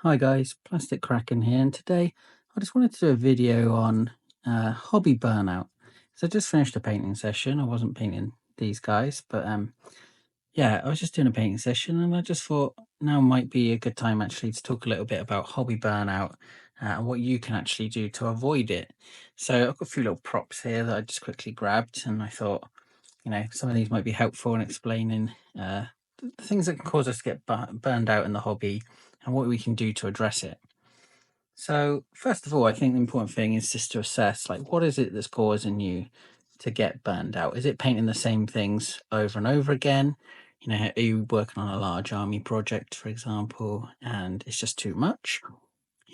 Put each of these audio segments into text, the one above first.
Hi guys, Plastic Kraken here, and today I just wanted to do a video on hobby burnout. So I just finished a painting session. I wasn't painting these guys, but yeah, I was just doing a painting session, and I just thought now might be a good time actually to talk a little bit about hobby burnout and what you can actually do to avoid it. So I've got a few little props here that I just quickly grabbed, and I thought some of these might be helpful in explaining the things that can cause us to get burned out in the hobby and what we can do to address it. So, first of all, I think the important thing is just to assess like what is it that's causing you to get burned out? Is it painting the same things over and over again? Are you working on a large army project, for example, and it's just too much?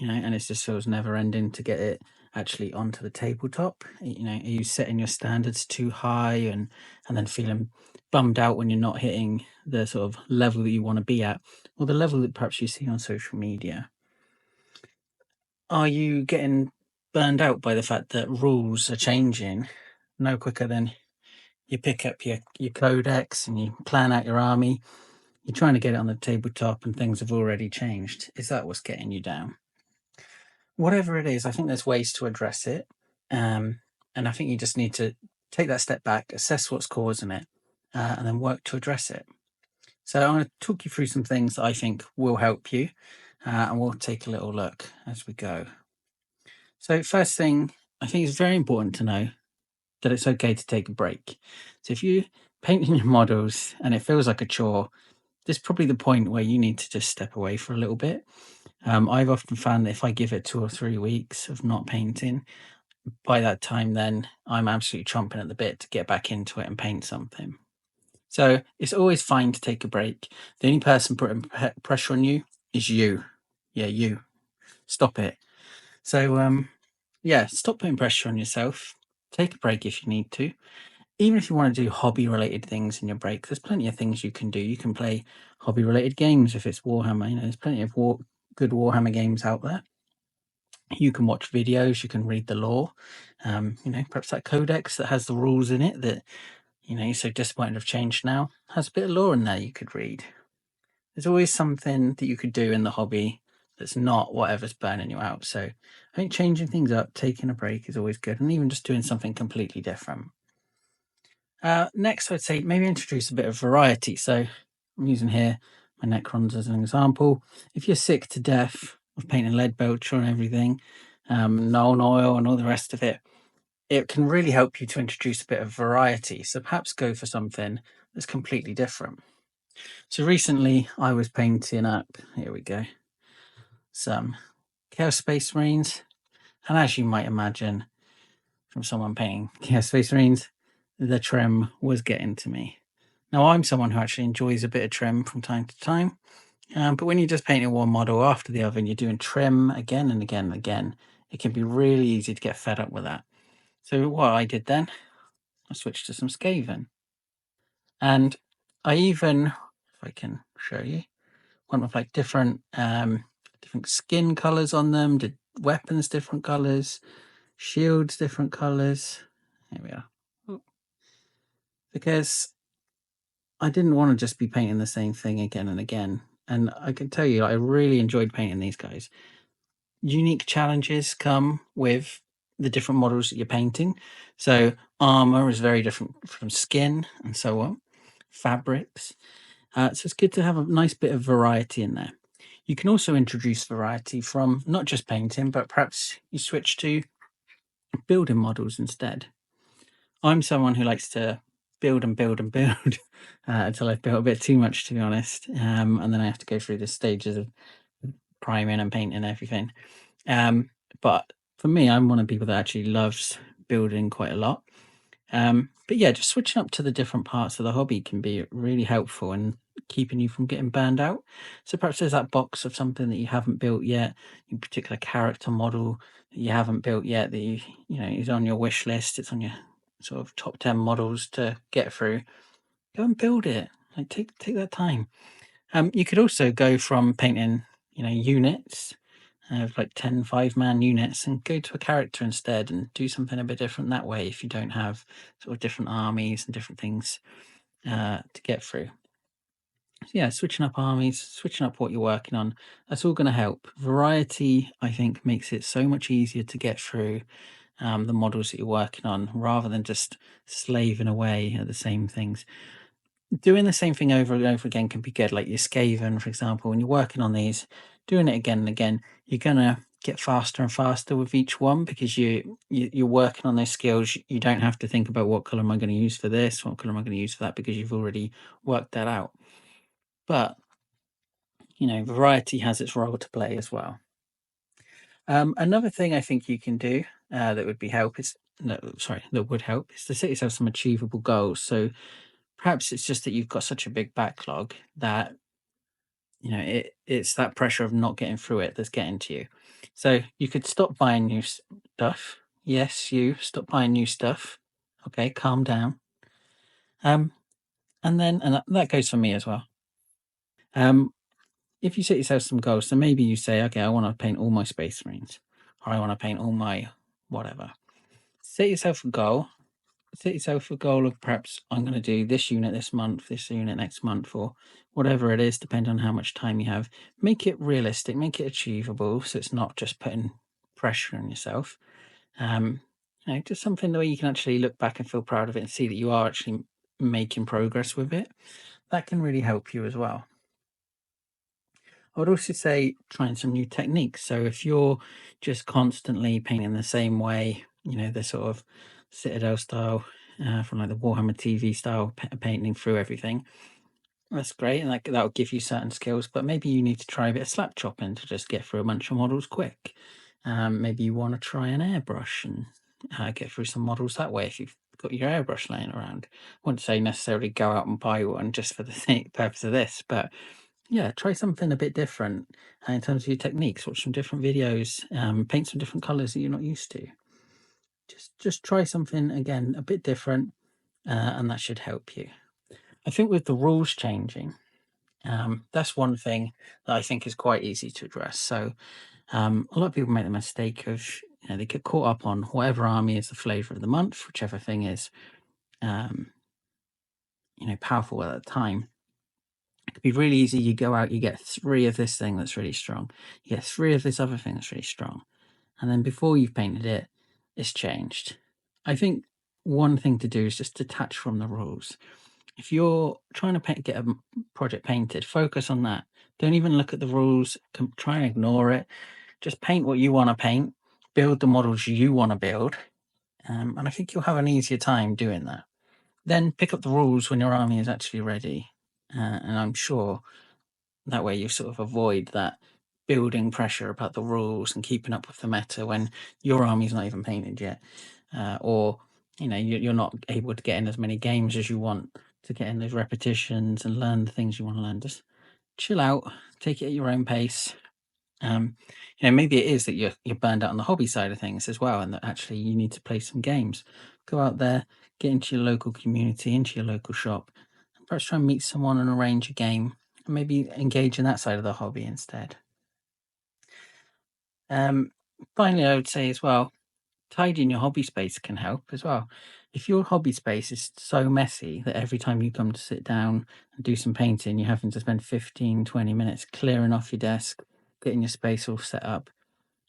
And it just feels never ending to get it actually onto the tabletop. Are you setting your standards too high and then feeling bummed out when you're not hitting the sort of level that you want to be at, or the level that perhaps you see on social media? Are you getting burned out by the fact that rules are changing no quicker than you pick up your codex and you plan out your army? You're trying to get it on the tabletop and things have already changed. Is that what's getting you down? Whatever it is, I think there's ways to address it. And I think you just need to take that step back, assess what's causing it, and then work to address it. So I'm going to talk you through some things that I think will help you, and we'll take a little look as we go. So, first thing, I think it's very important to know that it's okay to take a break. So, if you painting your models and it feels like a chore, this is probably the point where you need to just step away for a little bit. I've often found that if I give it 2 or 3 weeks of not painting, by that time, then I'm absolutely chomping at the bit to get back into it and paint something. So, it's always fine to take a break. The only person putting pressure on you is you. Yeah, you. Stop it. So, yeah, stop putting pressure on yourself. Take a break if you need to. Even if you want to do hobby related things in your break, there's plenty of things you can do. You can play hobby related games if it's Warhammer. There's plenty of good Warhammer games out there. You can watch videos, you can read the lore. Perhaps that codex that has the rules in it that, you're so disappointed have changed now, has a bit of lore in there you could read. There's always something that you could do in the hobby that's not whatever's burning you out. So I think changing things up, taking a break is always good, and even just doing something completely different. Next, I'd say maybe introduce a bit of variety. So I'm using here my Necrons as an example. If you're sick to death of painting lead belcher and everything, Nuln oil and all the rest of it, it can really help you to introduce a bit of variety. So perhaps go for something that's completely different. So recently I was painting up, here we go, some Chaos Space Marines. And as you might imagine from someone painting Chaos Space Marines, the trim was getting to me. Now, I'm someone who actually enjoys a bit of trim from time to time. But when you're just painting one model after the other and you're doing trim again and again and again, it can be really easy to get fed up with that. So what I did then, I switched to some Skaven. And I even, if I can show you, went with like different skin colors on them, did weapons different colors, shields different colors. Here we are. Ooh. Because I didn't want to just be painting the same thing again and again. And I can tell you, I really enjoyed painting these guys. Unique challenges come with the different models that you're painting. So armor is very different from skin and so on, fabrics. So it's good to have a nice bit of variety in there. You can also introduce variety from not just painting, but perhaps you switch to building models instead. I'm someone who likes to build and build and build until I've built a bit too much, to be honest. And then I have to go through the stages of priming and painting and everything. But for me, I'm one of the people that actually loves building quite a lot. But yeah, just switching up to the different parts of the hobby can be really helpful in keeping you from getting burned out. So perhaps there's that box of something that you haven't built yet, a particular character model that you haven't built yet that is on your wish list. It's on your sort of top 10 models to get through. Go and build it. Like take that time. You could also go from painting, units of like 10 5-man units and go to a character instead and do something a bit different that way if you don't have sort of different armies and different things to get through. So yeah, switching up armies, switching up what you're working on, that's all going to help. Variety, I think, makes it so much easier to get through the models that you're working on rather than just slaving away at the same things. Doing the same thing over and over again can be good. Like your Skaven, for example, when you're working on these, doing it again and again, you're gonna get faster and faster with each one because you're working on those skills. You don't have to think about what color am I going to use for this, what color am I going to use for that, because you've already worked that out. But variety has its role to play as well. Another thing I think you can do that would be help is no, sorry, that would help is to set yourself some achievable goals. So perhaps it's just that you've got such a big backlog that it's that pressure of not getting through it that's getting to you. So you could stop buying new stuff. Yes, you stop buying new stuff. Okay, calm down. Um, and that goes for me as well. Um, if you set yourself some goals, so maybe you say, okay, I want to paint all my Space Marines, or I want to paint all my whatever. Set yourself a goal. Set yourself a goal of perhaps I'm going to do this unit this month, this unit next month, or whatever it is, depending on how much time you have. Make it realistic, make it achievable, so it's not just putting pressure on yourself. Just something the way you can actually look back and feel proud of it and see that you are actually making progress with it. That can really help you as well. I would also say trying some new techniques. So if you're just constantly painting the same way, the sort of Citadel style from like the Warhammer TV style painting through everything, that's great, and that'll give you certain skills. But maybe you need to try a bit of slap chopping to just get through a bunch of models quick. Maybe you want to try an airbrush and get through some models that way if you've got your airbrush laying around. I wouldn't say necessarily go out and buy one just for the purpose of this, but yeah, try something a bit different in terms of your techniques. Watch some different videos, paint some different colors that you're not used to. Just try something again a bit different, and that should help you. I think with the rules changing, that's one thing that I think is quite easy to address. So a lot of people make the mistake of they get caught up on whatever army is the flavor of the month, whichever thing is um, powerful at the time. It could be really easy. You go out, you get 3 of this thing that's really strong. You get 3 of this other thing that's really strong. And then before you've painted it, it's changed. I think one thing to do is just detach from the rules. If you're trying to get a project painted, focus on that. Don't even look at the rules. Try and ignore it. Just paint what you want to paint. Build the models you want to build. And I think you'll have an easier time doing that. Then pick up the rules when your army is actually ready. And I'm sure that way you sort of avoid that building pressure about the rules and keeping up with the meta when your army's not even painted yet, or you're not able to get in as many games as you want to get in those repetitions and learn the things you want to learn. Just chill out, take it at your own pace. Maybe it is that you're burned out on the hobby side of things as well, and that actually you need to play some games. Go out there, get into your local community, into your local shop, and perhaps try and meet someone and arrange a game, and maybe engage in that side of the hobby instead. Um, Finally, I would say as well, tidying your hobby space can help as well. If your hobby space is so messy that every time you come to sit down and do some painting, you're having to spend 15, 20 minutes clearing off your desk, getting your space all set up,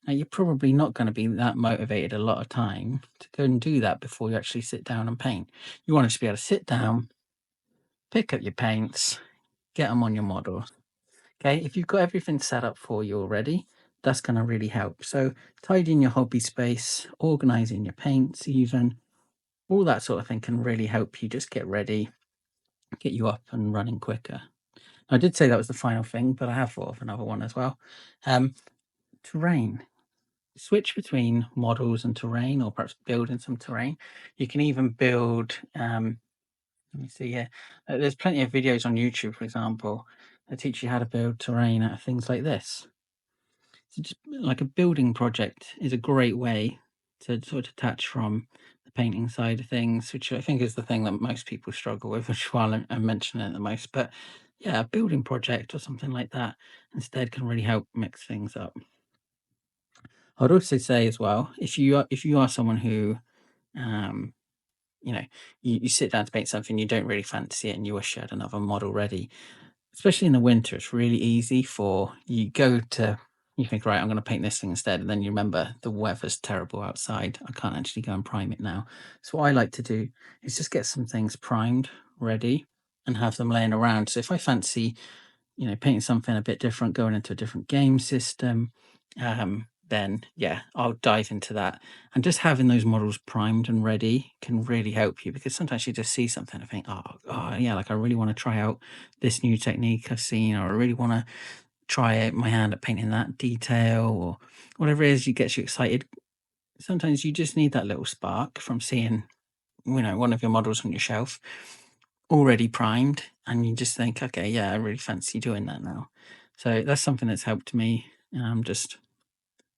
now you're probably not going to be that motivated a lot of time to go and do that before you actually sit down and paint. You want to just be able to sit down, pick up your paints, get them on your model. Okay, if you've got everything set up for you already, that's going to really help. So tidying your hobby space, organizing your paints, even all that sort of thing can really help you just get ready, get you up and running quicker. I did say that was the final thing, but I have thought of another one as well. Terrain. Switch between models and terrain, or perhaps building some terrain. You can even build. Let me see here. There's plenty of videos on YouTube, for example, that teach you how to build terrain out of things like this. So just like a building project is a great way to sort of detach from the painting side of things, which I think is the thing that most people struggle with, which is why I'm mentioning it the most. But yeah, a building project or something like that instead can really help mix things up. I'd also say as well, if you are someone who, um, you know, you sit down to paint something, you don't really fancy it, and you wish you had another model ready. especially in the winter, it's really easy for you you think, right, I'm going to paint this thing instead. And then you remember the weather's terrible outside. I can't actually go and prime it now. So what I like to do is just get some things primed, ready, and have them laying around. So if I fancy, painting something a bit different, going into a different game system, then yeah, I'll dive into that. And just having those models primed and ready can really help you, because sometimes you just see something and think, oh yeah, like I really want to try out this new technique I've seen, or I really want to try out my hand at painting that detail, or whatever it is you gets you excited. Sometimes you just need that little spark from seeing, one of your models on your shelf already primed, and you just think, okay, yeah, I really fancy doing that now. So that's something that's helped me. Just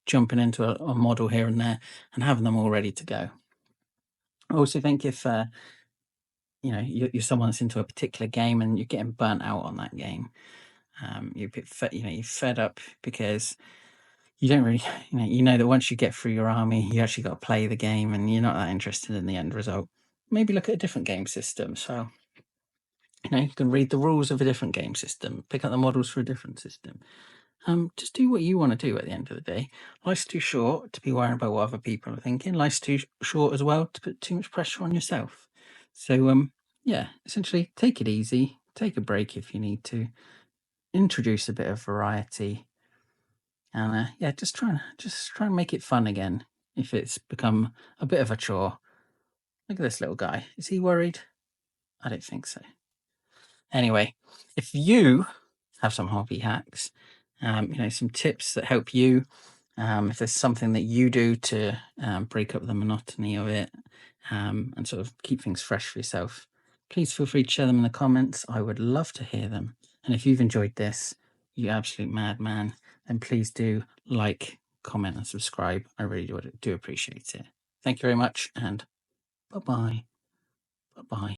jumping into a model here and there and having them all ready to go. I also think if you're someone that's into a particular game and you're getting burnt out on that game, you're a bit you're fed up because you don't really, you know that once you get through your army, you actually got to play the game, and you're not that interested in the end result. Maybe look at a different game system. So you can read the rules of a different game system, pick up the models for a different system. Just do what you want to do at the end of the day. Life's too short to be worrying about what other people are thinking. Life's too short as well to put too much pressure on yourself. So, yeah, essentially take it easy, take a break if you need to, introduce a bit of variety, and yeah, just try and make it fun again if it's become a bit of a chore. Look at this little guy. Is he worried? I don't think so. Anyway, if you have some hobby hacks, some tips that help you, if there's something that you do to break up the monotony of it, and sort of keep things fresh for yourself, please feel free to share them in the comments. I would love to hear them. And if you've enjoyed this, you absolute madman, then please do like, comment, and subscribe. I really do appreciate it. Thank you very much, and bye bye. Bye bye.